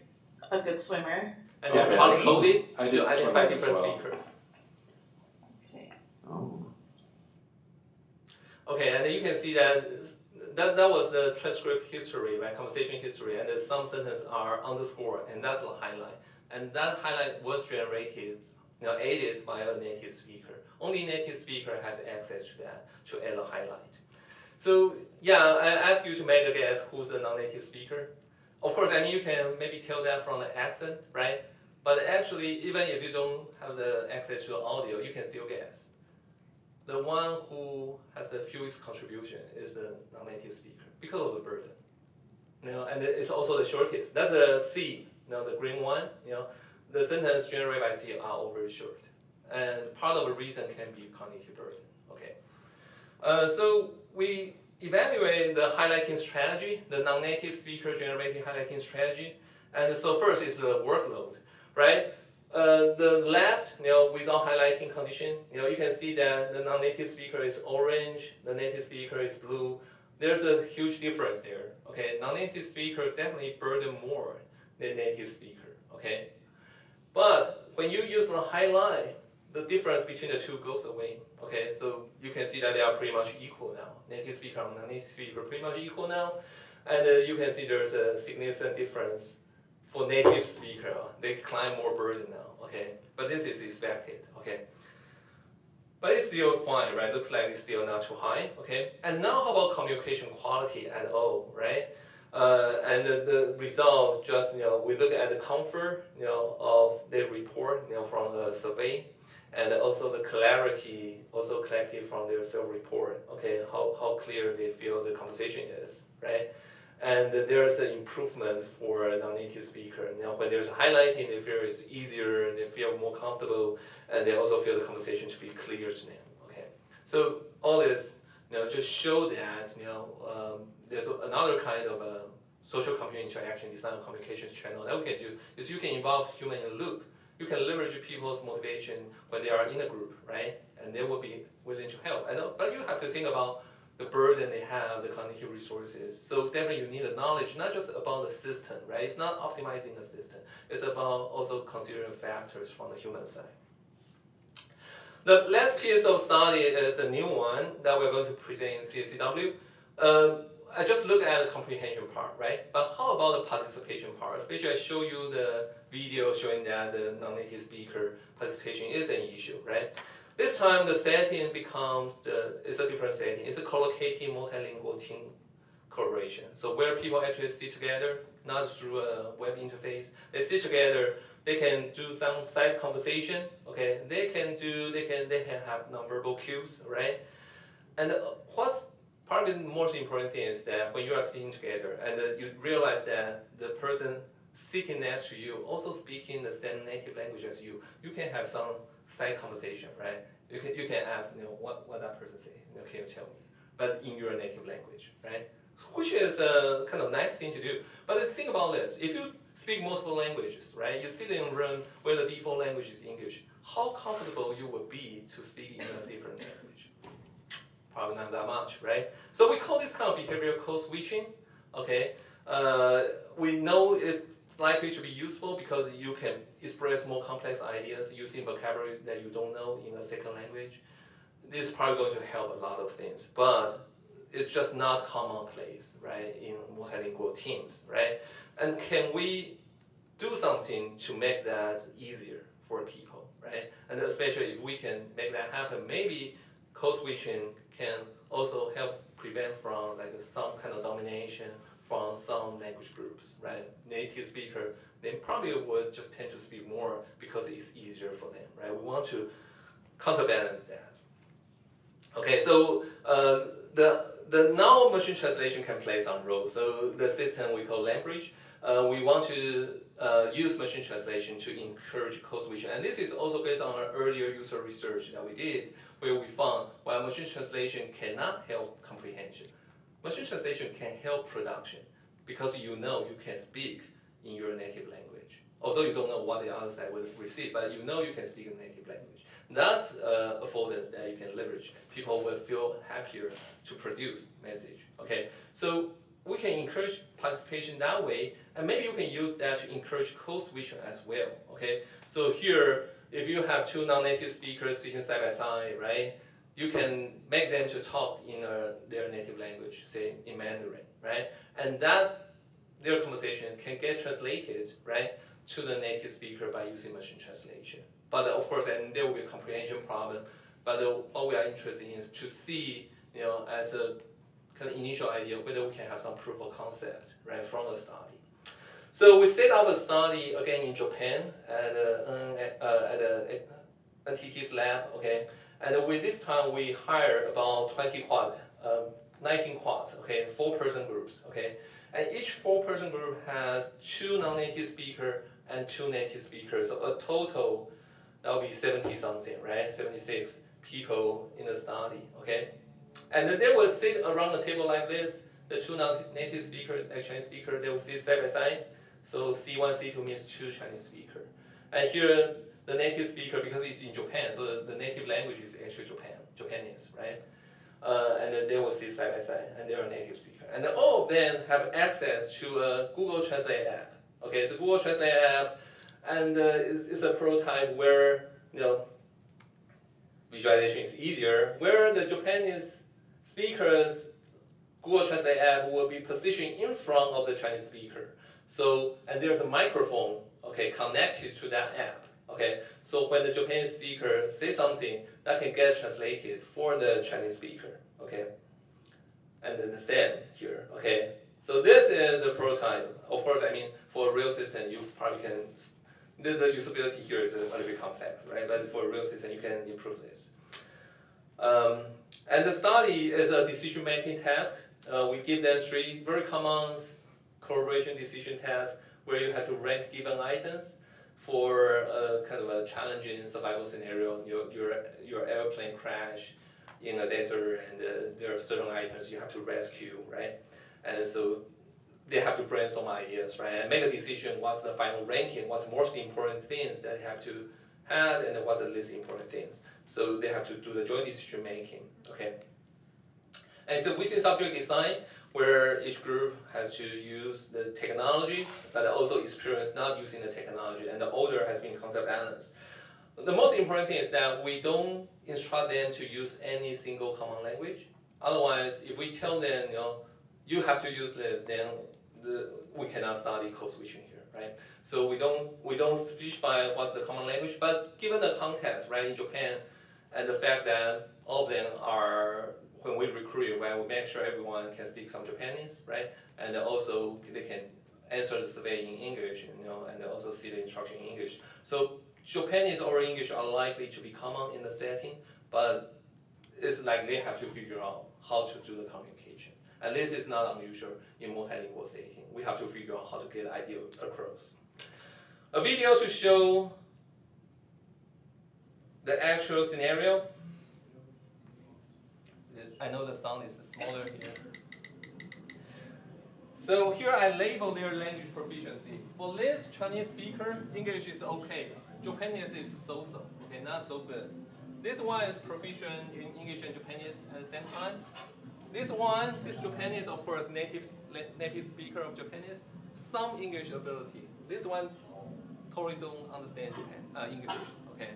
a good swimmer. And then Okay. color coded I to did identify swimming as different well. speakers. Okay. Oh. Okay, and then you can see that was the transcript history, right? Conversation history, and then some sentences are underscored, and that's the highlight. And that highlight was generated, aided by a native speaker. Only native speaker has access to that to add a highlight. So yeah, I ask you to make a guess who's a non-native speaker. Of course, I mean you can maybe tell that from the accent, right? But actually, even if you don't have the access to the audio, you can still guess. The one who has the fewest contribution is the non-native speaker because of the burden. And it's also the shortest. That's a C, the green one. The sentence generated by C are all very short. And part of the reason can be cognitive burden. Okay. So we evaluate the highlighting strategy, the non-native speaker generated highlighting strategy. And so first is the workload, right? The left, without highlighting condition, you can see that the non-native speaker is orange, the native speaker is blue. There's a huge difference there. Okay, non-native speaker definitely burden more than native speaker. Okay, but when you use the highlight, the difference between the two goes away. Okay, so you can see that they are pretty much equal now. Native speaker and non-native speaker pretty much equal now, and you can see there's a significant difference. For native speaker, they climb more burden now, okay? But this is expected, okay? But it's still fine, right? Looks like it's still not too high, okay? And now how about communication quality at all, right? And the result just, we look at the comfort, of the report, from the survey, and also the clarity also collected from their self-report, okay? How clear they feel the conversation is, right? And there's an improvement for a non-native speaker. When there's highlighting, they feel it's easier, they feel more comfortable, and they also feel the conversation to be clear to them. Okay, so all this, just show that there's another kind of a social computer interaction design communications channel that we can do is you can involve human in the loop. You can leverage people's motivation when they are in a group, right? And they will be willing to help. But you have to think about the burden they have, the cognitive resources. So definitely you need the knowledge, not just about the system, right? It's not optimizing the system. It's about also considering factors from the human side. The last piece of study is the new one that we're going to present in CSCW. I just look at the comprehension part, right? But how about the participation part? Especially I show you the video showing that the non-native speaker participation is an issue, right? This time the setting becomes, it's a different setting. It's a collocating multilingual team collaboration. So where people actually sit together, not through a web interface. They sit together, they can do some side conversation, okay? They can have nonverbal cues, right? And what's probably the most important thing is that when you are sitting together and you realize that the person sitting next to you, also speaking the same native language as you, you can have some side conversation, right? You can ask, what that person say, can you tell me? But in your native language, right? Which is a kind of nice thing to do. But think about this: if you speak multiple languages, right? You sit in a room where the default language is English. How comfortable you would be to speak in a different language? Probably not that much, right? So we call this kind of behavior code-switching. Okay, we know it's likely to be useful because you can express more complex ideas using vocabulary that you don't know in a second language. This is probably going to help a lot of things, but it's just not commonplace, right, in multilingual teams, right? And can we do something to make that easier for people, right? And especially if we can make that happen, maybe code switching can also help prevent from like some kind of domination from some language groups, right? Native speaker, they probably would just tend to speak more because it's easier for them, right? We want to counterbalance that. Okay, so the now machine translation can play some role. So the system we call language, we want to use machine translation to encourage code switching. And this is also based on our earlier user research that we did, where we found while machine translation cannot help comprehension, machine translation can help production because you can speak in your native language. Although you don't know what the other side will receive, but you can speak in native language. That's affordance that you can leverage. People will feel happier to produce message. Okay, so we can encourage participation that way, and maybe you can use that to encourage code switching as well. Okay, so here, if you have two non-native speakers sitting side by side, right, you can make them to talk in their native language, say in Mandarin, right, and that their conversation can get translated, right, to the native speaker by using machine translation. But of course, and there will be a comprehension problem. But what we are interested in is to see, as a kind of initial idea, whether we can have some proof of concept, right, from a study. So we set up a study again in Japan at NTT's lab, okay. And with this time we hired about 19 quads, okay, 4-person groups, okay. And each 4-person group has 2 non-native speakers and 2 native speakers. So a total, that will be 70-something, right? 76 people in the study, okay? And then they will sit around a table like this. The 2 native speakers, like Chinese speakers, they will sit side by side. So C1, C2 means 2 Chinese speakers. And here, the native speaker, because it's in Japan, so the native language is actually Japanese, right? And then they will sit side by side, and they are native speaker. And then all of them have access to a Google Translate app. Okay, it's a Google Translate app, and it's a prototype where visualization is easier, where the Japanese speakers Google Translate app will be positioned in front of the Chinese speaker. So, and there's a microphone, okay, connected to that app. Okay, so when the Japanese speaker says something, that can get translated for the Chinese speaker. Okay, and then the same here. Okay, so this is a prototype. Of course, I mean for a real system, you probably can. The usability here is a little bit complex, right? But for a real system, you can improve this. And the study is a decision-making task. We give them 3 very common collaboration decision tasks where you have to rank given items for a kind of a challenging survival scenario. Your airplane crash in a desert, and there are certain items you have to rescue, right? And so they have to brainstorm ideas, right? And make a decision what's the final ranking, what's the most important things that they have to have, and what's the least important things. So they have to do the joint decision making, okay? And so within subject design, where each group has to use the technology, but also experience not using the technology, and the order has been counterbalanced. The most important thing is that we don't instruct them to use any single common language. Otherwise, if we tell them, you have to use this, then we cannot study code switching here, right? So we don't specify what's the common language, but given the context, right, in Japan, and the fact that all of them are, when we recruit, right, we make sure everyone can speak some Japanese, right, and also they can answer the survey in English, and also see the instruction in English. So Japanese or English are likely to be common in the setting, but it's like they have to figure out how to do the communication. And this is not unusual in multilingual setting. We have to figure out how to get the idea across. A video to show the actual scenario. I know the sound is smaller here. So here I label their language proficiency. For this Chinese speaker, English is okay. Japanese is so-so, okay, not so good. This one is proficient in English and Japanese at the same time. This one, this Japanese, of course, native speaker of Japanese, some English ability. This one totally don't understand English, okay?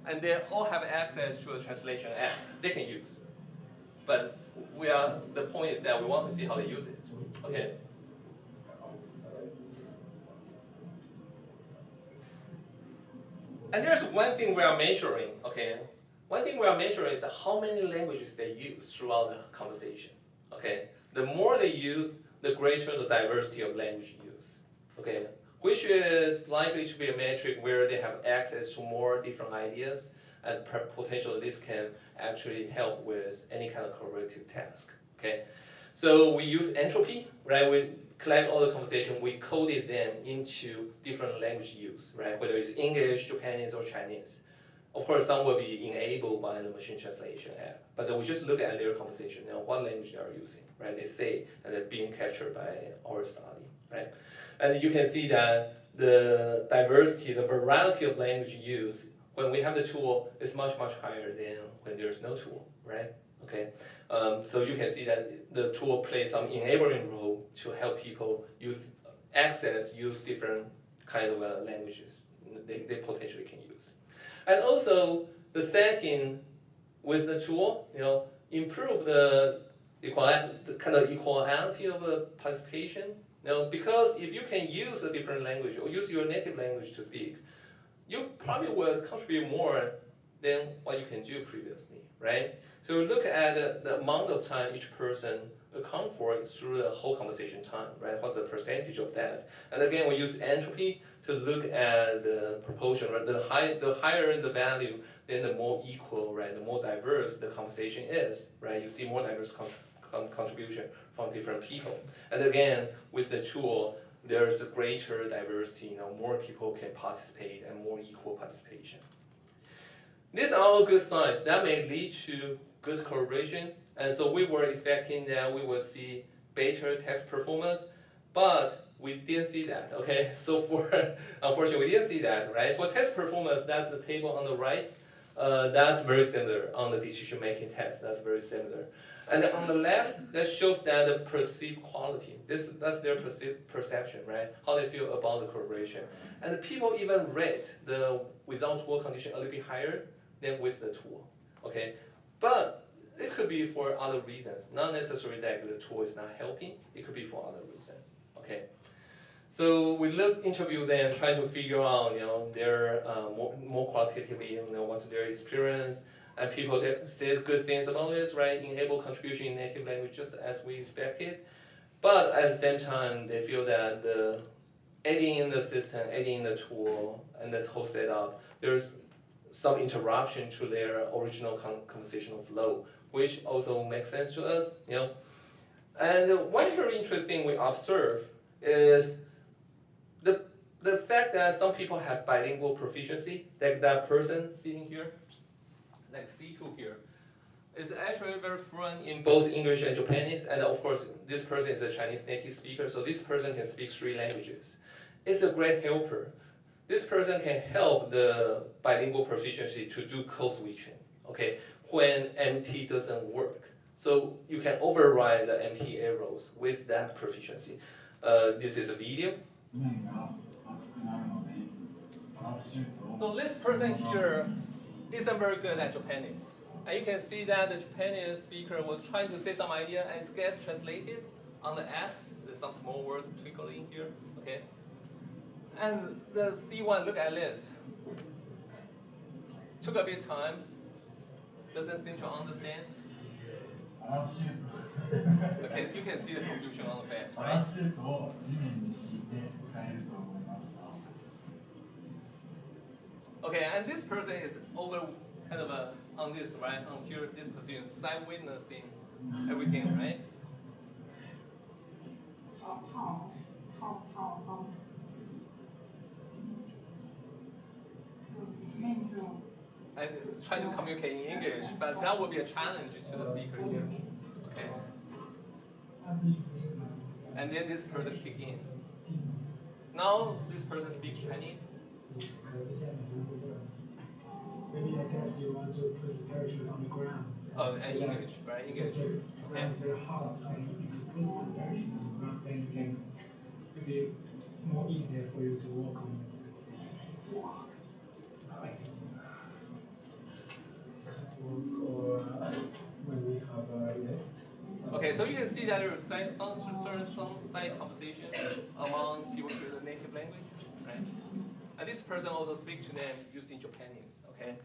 And they all have access to a translation app they can use. But the point is that we want to see how they use it, okay? And there's one thing we are measuring, okay? One thing we are measuring is how many languages they use throughout the conversation, okay? The more they use, the greater the diversity of language use, okay? Which is likely to be a metric where they have access to more different ideas, and potentially this can actually help with any kind of corrective task, okay? So we use entropy, right? We collect all the conversation, we coded them into different language use, right? Whether it's English, Japanese, or Chinese. Of course, some will be enabled by the machine translation app, but then we just look at their conversation, what language they are using, right? They say, and they're being captured by our study, right? And you can see that the diversity, the variety of language used when we have the tool is much, much higher than when there's no tool, right? Okay, so you can see that the tool plays some enabling role to help people use different kind of languages they potentially can use. And also the setting with the tool, improve the kind of equality of participation. Because if you can use a different language or use your native language to speak, you probably will contribute more than what you can do previously, right? So we look at the amount of time each person account for through the whole conversation time, right? What's the percentage of that? And again, we use entropy to look at the proportion, right? The higher the value, then the more equal, right? The more diverse the conversation is, right? You see more diverse contribution from different people. And again, with the tool, there's a greater diversity, more people can participate and more equal participation. These are all good signs. That may lead to good collaboration. And so we were expecting that we will see better text performance, but we didn't see that, okay? So unfortunately, we didn't see that, right? For text performance, that's the table on the right. That's very similar on the decision-making test. That's very similar. And then on the left, that shows that the perceived quality. That's their perception, right? How they feel about the collaboration. And the people even rate the without tool condition a little bit higher than with the tool, okay? But it could be for other reasons. Not necessarily that the tool is not helping. It could be for other reasons, okay? So we interview them, try to figure out, their more qualitatively, what's their experience. And people that said good things about this, right? Enable contribution in native language just as we expected. But at the same time, they feel that adding in the system, adding in the tool, and this whole setup, there's some interruption to their original conversational flow, which also makes sense to us, And one very interesting thing we observe is the fact that some people have bilingual proficiency, like that person sitting here, like C2 here, is actually very fluent in both English and Japanese, and of course, this person is a Chinese native speaker, so this person can speak 3 languages. It's a great helper. This person can help the bilingual proficiency to do code-switching, okay, when MT doesn't work. So you can override the MT errors with that proficiency. This is a video. So this person here isn't very good at Japanese. And you can see that the Japanese speaker was trying to say some idea and it's get translated on the app. There's some small words twinkling here, okay? And the C1, look at this. Took a bit of time, doesn't seem to understand. Okay, you can see the confusion on the face, right? Okay, and this person is over kind of on this, right? On here, this position, side witnessing everything, right? I try to communicate in English, but that would be a challenge to the speaker here. Okay. And then this person kick in. Now this person speaks Chinese. Maybe I guess you want to put the parachute on the ground. Oh, and English, right? English. Okay. It's very hard, and if you put the parachute on the ground, then you can, it'll be more easier for you to walk on it. Or when we have a lift. Okay, so you can see that there is some side conversation among people with the native language, right? And this person also speaks to them using Japanese, okay?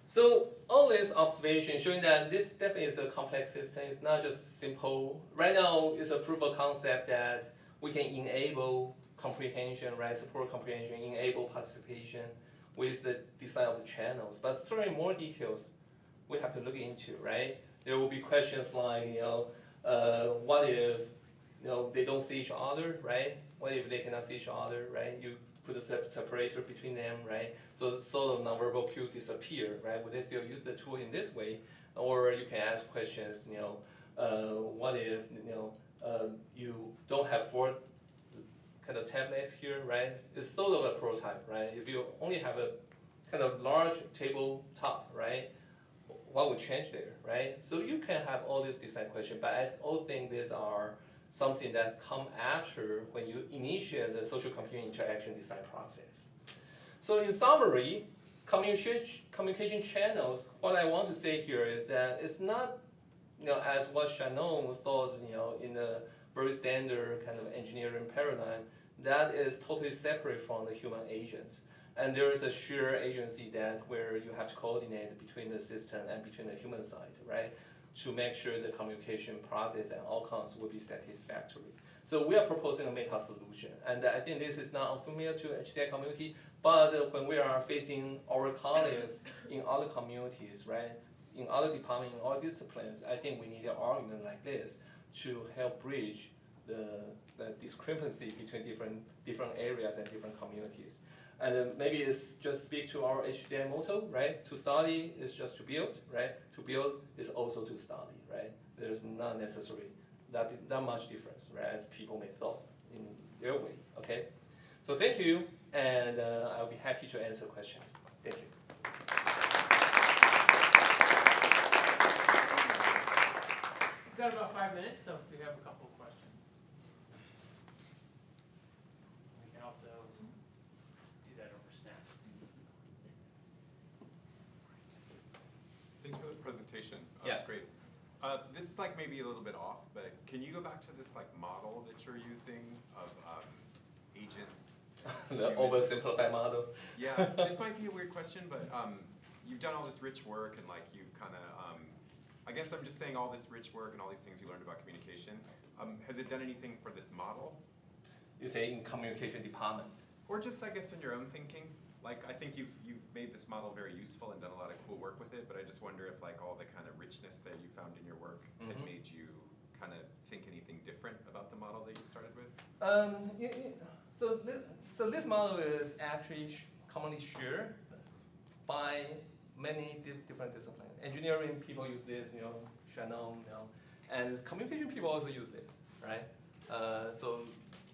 So all this observation showing that this definitely is a complex system. It's not just simple. Right now, it's a proof of concept that we can enable comprehension, right? Support comprehension, enable participation with the design of the channels. But certainly more details we have to look into, right? There will be questions like, what if, they don't see each other, right? What if they cannot see each other, right? You put a separator between them, right? So sort of nonverbal cue disappear, right? Would they still use the tool in this way? Or you can ask questions, what if, you don't have 4 kind of tablets here, right? It's sort of a prototype, right? If you only have a kind of large tabletop, right? What would change there, right? So you can have all these design questions, but I also think these are something that come after when you initiate the social computing interaction design process. So in summary, communication channels, what I want to say here is that it's not, as what Shannon thought, in the very standard kind of engineering paradigm, that is totally separate from the human agents. And there is a shared agency where you have to coordinate between the system and between the human side, right? To make sure the communication process and outcomes will be satisfactory. So we are proposing a meta solution. And I think this is not unfamiliar to HCI community, but when we are facing our colleagues in other communities, right? In other departments, in other disciplines, I think we need an argument like this to help bridge the discrepancy between different areas and different communities. And maybe it's just speak to our HCI motto, right? To study is just to build, right? To build is also to study, right? There's not necessarily that much difference, right? As people may thought in their way, okay? So thank you, and I'll be happy to answer questions. Thank you. We've got about 5 minutes, so if you have a couple of questions. We can also do that over snaps. Thanks for the presentation. Yeah. That's great. This is like maybe a little bit off, but can you go back to this like model that you're using of agents? The oversimplified model. Yeah, this might be a weird question, but you've done all this rich work and like you've kind of, I guess I'm just saying all this rich work and all these things you learned about communication. Has it done anything for this model? You say in communication department. Or just, I guess, in your own thinking? Like, I think you've made this model very useful and done a lot of cool work with it, but I just wonder if like all the kind of richness that you found in your work had made you kind of think anything different about the model that you started with? So this model is actually commonly shared by many different disciplines. Engineering people use this, Shannon, and communication people also use this, right? So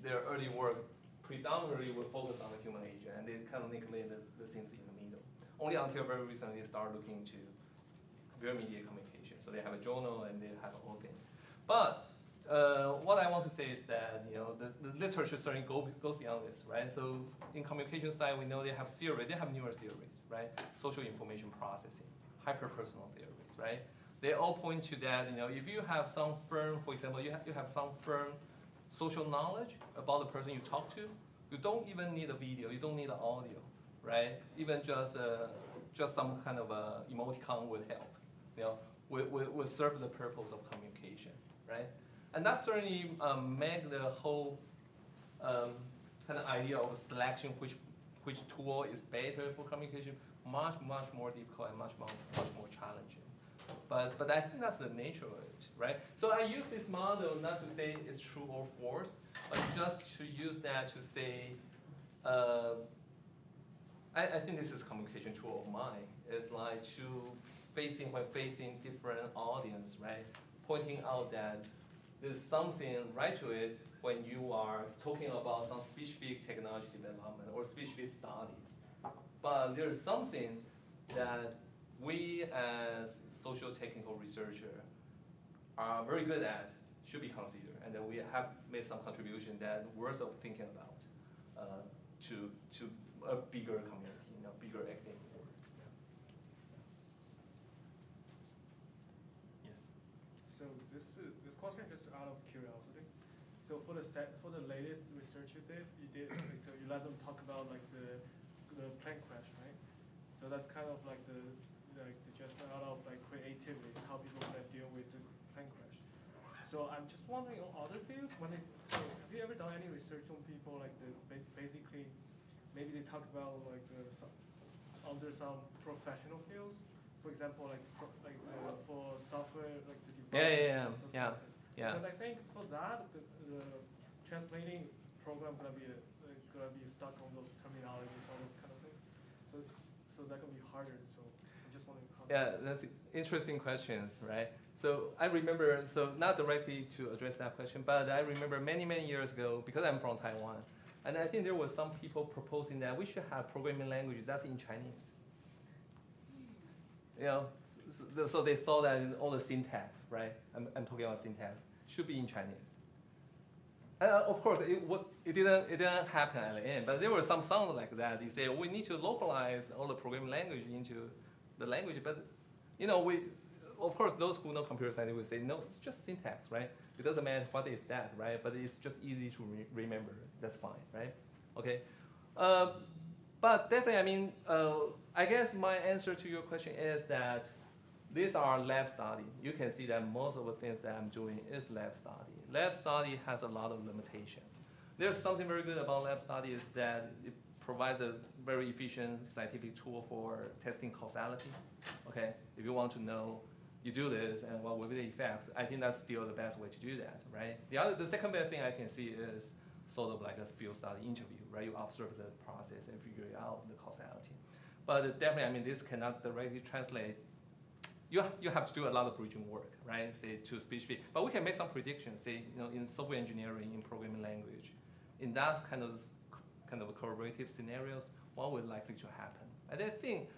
their early work predominantly will focus on the human agent, and they kind of neglect the things in the middle. Only until very recently they start looking to computer-mediated communication. So they have a journal and they have all things. But what I want to say is that the literature certainly goes beyond this, right? So in communication side, we know they have theory. They have newer theories, right? Social information processing, hyper-personal theories, right? They all point to that. If you have some firm, for example, you have some firm social knowledge about the person you talk to, you don't even need a video. You don't need an audio, right? Even just some kind of a emoticon would help. Would serve the purpose of communication, right? And that certainly make the whole kind of idea of selection which tool is better for communication much more difficult and much more challenging. But I think that's the nature of it, right? So I use this model not to say it's true or false, but just to use that to say, I think this is communication tool of mine. It's like when facing different audience, right? Pointing out that there's something right to it when you are talking about some specific technology development or specific studies. But there's something that we as social technical researcher are very good at, should be considered, and that we have made some contribution that worth of thinking about to a bigger community, bigger academic world. Yes. So this question just out of curiosity. So for the latest research you did so you let them talk about like the plane crash, right? So that's kind of like the just out of like creativity, how people can deal with the plane crash. So I'm just wondering on other fields, so have you ever done any research on people like basically maybe they talk about like under some professional fields, for example for software like the development. Yeah. But I think for that the translating program gonna be stuck on those terminologies, all those kind of things. So that can be harder. So I'm just wondering. Yeah, that's interesting questions, right? So I remember, not directly to address that question, but I remember many years ago, because I'm from Taiwan, and I think there were some people proposing that we should have programming languages that's in Chinese. So they thought that all the syntax, right? I'm talking about syntax, should be in Chinese. Of course, it didn't happen at the end, but there were some sounds like that. You say we need to localize all the programming language into the language, but of course, those who know computer science will say no, it's just syntax, right? It doesn't matter what is that, right? But it's just easy to remember. That's fine, right? Okay. But definitely, I guess my answer to your question is that these are lab study. You can see that most of the things that I'm doing is lab study. Lab study has a lot of limitation. There's something very good about lab study is that it provides a very efficient scientific tool for testing causality. Okay, if you want to know, you do this and what will be the effects. I think that's still the best way to do that, right? The second best thing I can see is sort of like a field study interview, right? You observe the process and figure out the causality. But definitely, this cannot directly translate. You have to do a lot of bridging work, right? Say to specific, but we can make some predictions. Say, in software engineering, in programming language, in that kind of collaborative scenarios, what would likely to happen? And I think,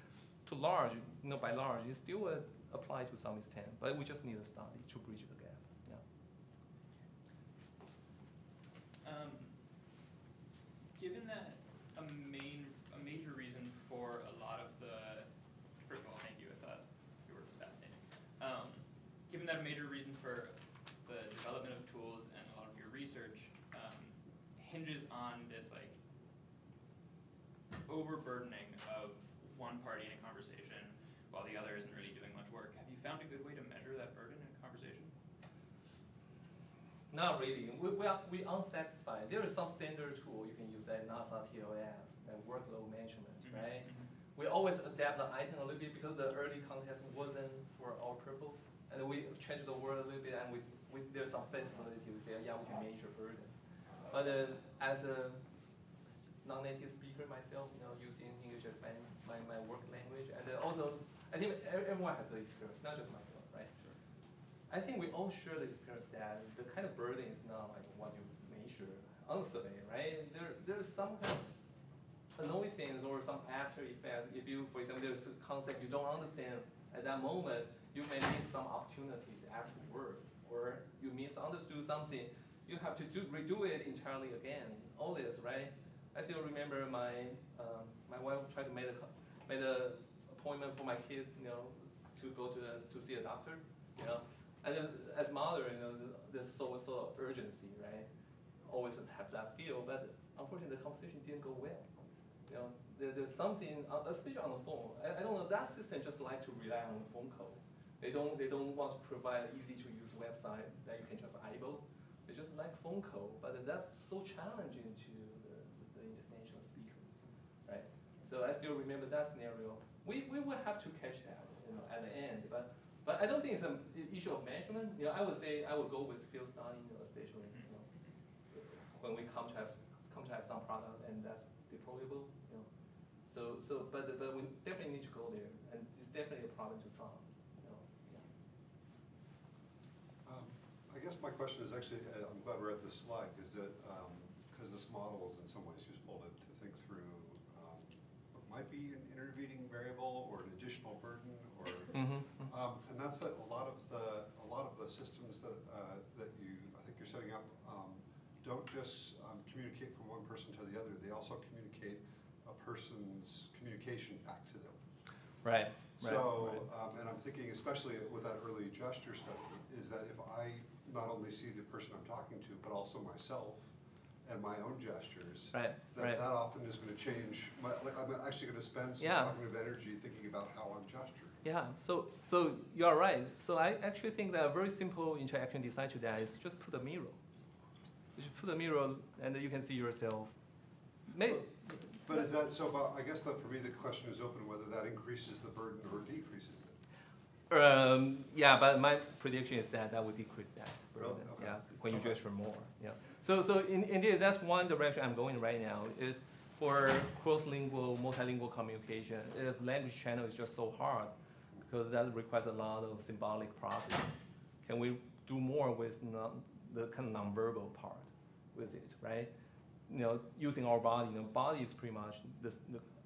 to large, by large, it still would apply to some extent, but we just need a study to bridge the gap. Yeah. Given that a major reason for a lot of the, first of all, thank you. I thought your work was fascinating. Given that a major reason for the development of tools and a lot of your research hinges on this overburdening of one party in a conversation while the other isn't really doing much work. Have you found a good way to measure that burden in a conversation? Not really. We unsatisfied. There is some standard tool you can use, like NASA TLS, and workload management, right? We always adapt the item a little bit because the early context wasn't for our purpose, and we changed the word a little bit, and there's some flexibility. We say, yeah, we can measure burden. But as a non-native speaker myself, using English as my work language, and also I think everyone has the experience, not just myself, right? Sure. I think we all share the experience that the kind of burden is not like what you measure on the survey, right? There's some kind of annoying things or some after effects. If you, for example, there's a concept you don't understand at that moment, you may miss some opportunities afterward, or you misunderstood something. You have to redo it entirely again. All this, right? I still remember my wife tried to make a appointment for my kids, to go to see a doctor, and as mother, there's so urgency, right? Always have that feel, but unfortunately the conversation didn't go well. There's something, especially on the phone. I don't know, that system just like to rely on the phone call. They don't want to provide an easy to use website that you can just eyeball. They just like phone call, but that's so challenging to the international speakers, right? So I still remember that scenario. We will have to catch that, at the end, but But I don't think it's an issue of measurement. I would say I would go with field study, especially when we come to have some product and that's deployable. But we definitely need to go there, and it's definitely a problem to solve. I guess my question is actually, I'm glad we're at this slide, because this model is in some ways useful to think through what might be an intervening variable or an additional burden, or and that's a lot of the systems that I think you're setting up don't just communicate from one person to the other. They also communicate a person's communication back to them. Right. So, and I'm thinking, especially with that early gesture study, is that if I not only see the person I'm talking to, but also myself and my own gestures, that often is going to change. I'm actually going to spend some cognitive energy thinking about how I'm gesturing. Yeah, so you're right. So I actually think that a very simple interaction design to that is just put a mirror. You just put a mirror and you can see yourself. But is that so? I guess that for me the question is open whether that increases the burden or decreases it. Yeah, but my prediction is that would decrease that burden. Really? Okay. Yeah, when you gesture more. Yeah. So indeed, that's one direction I'm going right now is for cross-lingual, multilingual communication. If language channel is just so hard, because that requires a lot of symbolic processing. Can we do more with the kind of nonverbal part with it, right? Using our body. Body is pretty much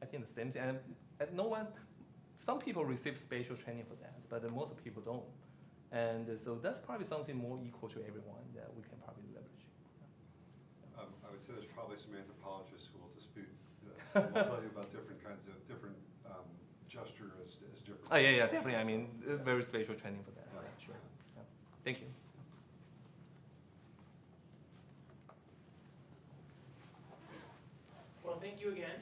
I think the same thing. And some people receive spatial training for that, but most people don't. And so that's probably something more equal to everyone that we can probably leverage. I would say there's probably some anthropologists who will dispute this. We'll tell you about different kinds of gesture as different. Oh yeah, definitely. I mean, very spatial training for that. Right, sure. Yeah. Thank you. Well, thank you again.